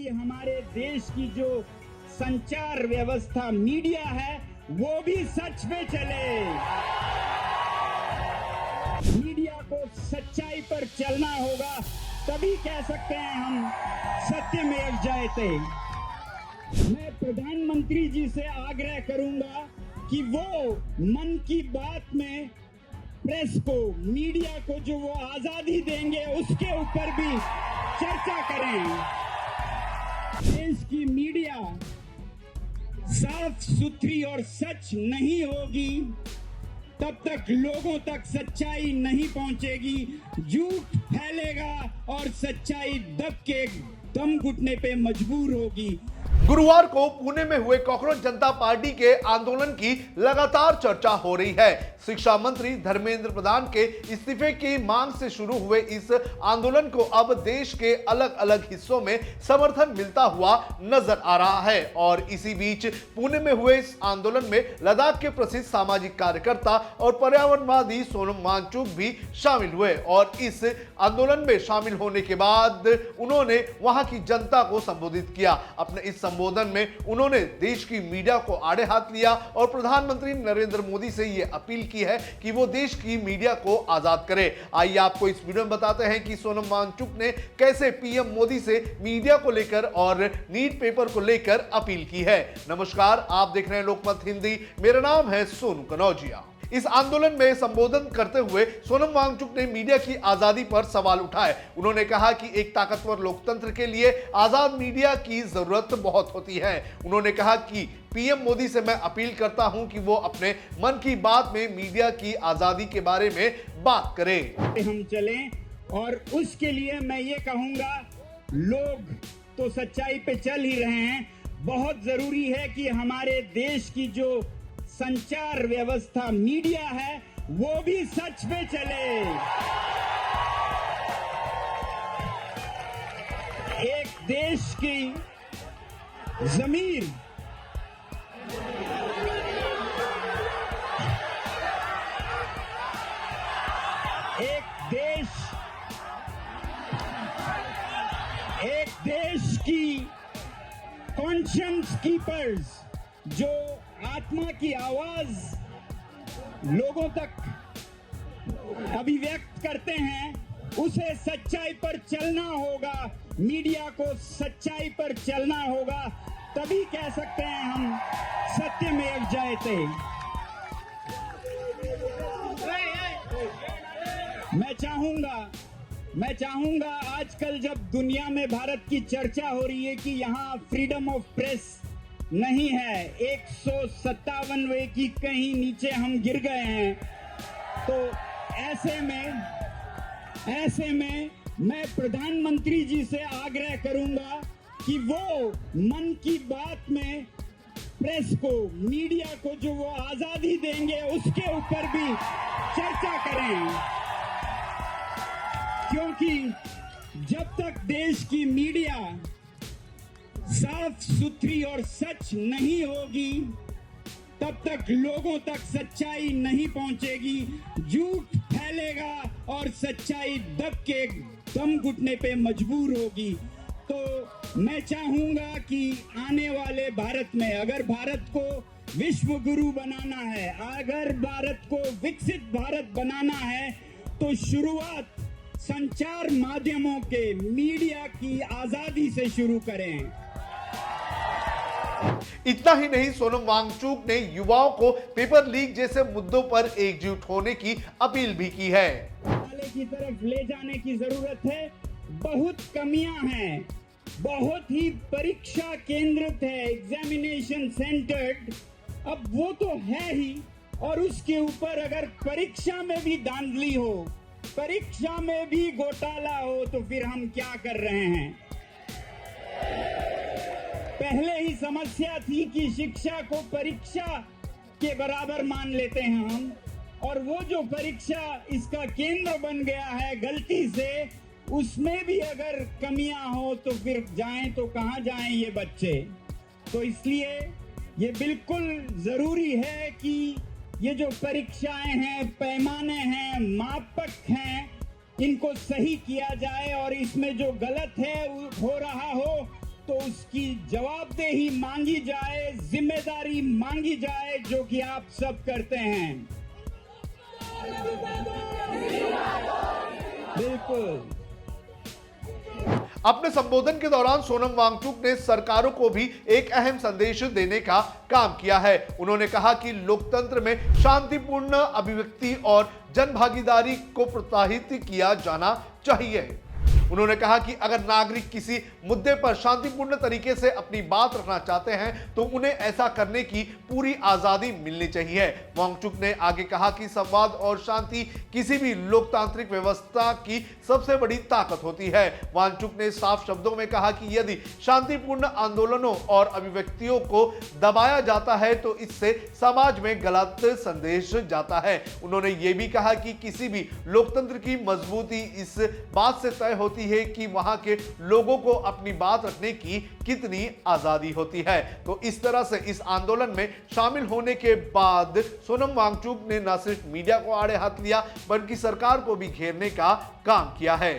कि हमारे देश की जो संचार व्यवस्था मीडिया है वो भी सच पे चले। मीडिया को सच्चाई पर चलना होगा, तभी कह सकते हैं हम सत्यमेव जयते। मैं प्रधानमंत्री जी से आग्रह करूंगा कि वो मन की बात में प्रेस को, मीडिया को जो वो आजादी देंगे उसके ऊपर भी चर्चा करें। देश की मीडिया साफ सुथरी और सच नहीं होगी तब तक लोगों तक सच्चाई नहीं पहुंचेगी। झूठ फैलेगा और सच्चाई दब के दम घुटने पे मजबूर होगी। गुरुवार को पुणे में हुए कॉकरोच जनता पार्टी के आंदोलन की लगातार चर्चा हो रही है। शिक्षा मंत्री धर्मेंद्र प्रधान के इस्तीफे की मांग से शुरू हुए इस आंदोलन को अब देश के अलग अलग हिस्सों में समर्थन मिलता हुआ नजर आ रहा है। और इसी बीच पुणे में हुए इस आंदोलन में लद्दाख के प्रसिद्ध सामाजिक कार्यकर्ता और पर्यावरणवादी सोनम वांगचुक भी शामिल हुए। और इस आंदोलन में शामिल होने के बाद उन्होंने वहां की जनता को संबोधित किया। अपने इस संबोधन में उन्होंने देश की मीडिया को आड़े हाथ लिया और प्रधानमंत्री नरेंद्र मोदी से यह अपील की है कि वो देश की मीडिया को आजाद करे। आइए आपको इस वीडियो में बताते हैं कि सोनम वांगचुक ने कैसे पीएम मोदी से मीडिया को लेकर और नीट पेपर को लेकर अपील की है। नमस्कार, आप देख रहे हैं लोकमत हिंदी। मेरा नाम है सोनू कनौजिया। इस आंदोलन में संबोधन करते हुए सोनम वांगचुक ने मीडिया की आजादी पर सवाल उठाए। उन्होंने कहा कि एक ताकतवर लोकतंत्र के लिए आजाद मीडिया की जरूरत बहुत होती है। उन्होंने कहा कि पीएम मोदी से मैं अपील करता हूं कि वो अपने मन की बात में मीडिया की आजादी के बारे में बात करें। हम चलें और उसके लिए मैं ये कहूंगा, लोग तो सच्चाई पे चल ही रहे हैं। बहुत जरूरी है कि हमारे देश की जो संचार व्यवस्था मीडिया है वो भी सच पे चले। एक देश की ज़मीर एक देश की कॉन्शियंस कीपर्स जो आत्मा की आवाज लोगों तक अभिव्यक्त करते हैं, उसे सच्चाई पर चलना होगा। मीडिया को सच्चाई पर चलना होगा, तभी कह सकते हैं हम सत्यमेव जयते। मैं चाहूंगा आजकल जब दुनिया में भारत की चर्चा हो रही है कि यहाँ फ्रीडम ऑफ प्रेस नहीं है, 157वें की कहीं नीचे हम गिर गए हैं, तो ऐसे में मैं प्रधानमंत्री जी से आग्रह करूंगा कि वो मन की बात में प्रेस को, मीडिया को जो वो आजादी देंगे उसके ऊपर भी चर्चा करें। क्योंकि जब तक देश की मीडिया साफ सुथरी और सच नहीं होगी तब तक लोगों तक सच्चाई नहीं पहुंचेगी। झूठ फैलेगा और सच्चाई दब के दम घुटने पे मजबूर होगी। तो मैं चाहूंगा कि आने वाले भारत में अगर भारत को विश्व गुरु बनाना है, अगर भारत को विकसित भारत बनाना है, तो शुरुआत संचार माध्यमों के, मीडिया की आजादी से शुरू करें। इतना ही नहीं, सोनम वांगचुक ने युवाओं को पेपर लीक जैसे मुद्दों पर एकजुट होने की अपील भी की है। वाले की तरफ ले जाने की जरूरत है। बहुत कमियां हैं, बहुत ही परीक्षा केंद्रित है, एग्जामिनेशन सेंटर्ड। अब वो तो है ही, और उसके ऊपर अगर परीक्षा में भी धांधली हो, परीक्षा में भी घोटाला हो, तो फिर हम क्या कर रहे हैं? पहले ही समस्या थी कि शिक्षा को परीक्षा के बराबर मान लेते हैं हम, और वो जो परीक्षा इसका केंद्र बन गया है गलती से, उसमें भी अगर कमियां हो तो फिर जाएं तो कहां जाएं ये बच्चे। तो इसलिए ये बिल्कुल जरूरी है कि ये जो परीक्षाएं हैं, पैमाने हैं, मापक हैं, इनको सही किया जाए, और इसमें जो गलत है हो रहा हो तो उसकी जवाबदेही मांगी जाए, जिम्मेदारी मांगी जाए, जो कि आप सब करते हैं। बिल्कुल। अपने संबोधन के दौरान सोनम वांगचुक ने सरकारों को भी एक अहम संदेश देने का काम किया है। उन्होंने कहा कि लोकतंत्र में शांतिपूर्ण अभिव्यक्ति और जनभागीदारी को प्रोत्साहित किया जाना चाहिए। उन्होंने कहा कि अगर नागरिक किसी मुद्दे पर शांतिपूर्ण तरीके से अपनी बात रखना चाहते हैं तो उन्हें ऐसा करने की पूरी आजादी मिलनी चाहिए। वांगचुक ने आगे कहा कि संवाद और शांति किसी भी लोकतांत्रिक व्यवस्था की सबसे बड़ी ताकत होती है। वांगचुक ने साफ शब्दों में कहा कि यदि शांतिपूर्ण आंदोलनों और अभिव्यक्तियों को दबाया जाता है तो इससे समाज में गलत संदेश जाता है। उन्होंने ये भी कहा कि किसी भी लोकतंत्र की मजबूती इस बात से तय होती है कि वहां के लोगों को अपनी बात रखने की कितनी आजादी होती है। तो इस तरह से इस आंदोलन में शामिल होने के बाद सोनम वांगचुक ने न सिर्फ मीडिया को आड़े हाथ लिया बल्कि सरकार को भी घेरने का काम किया है।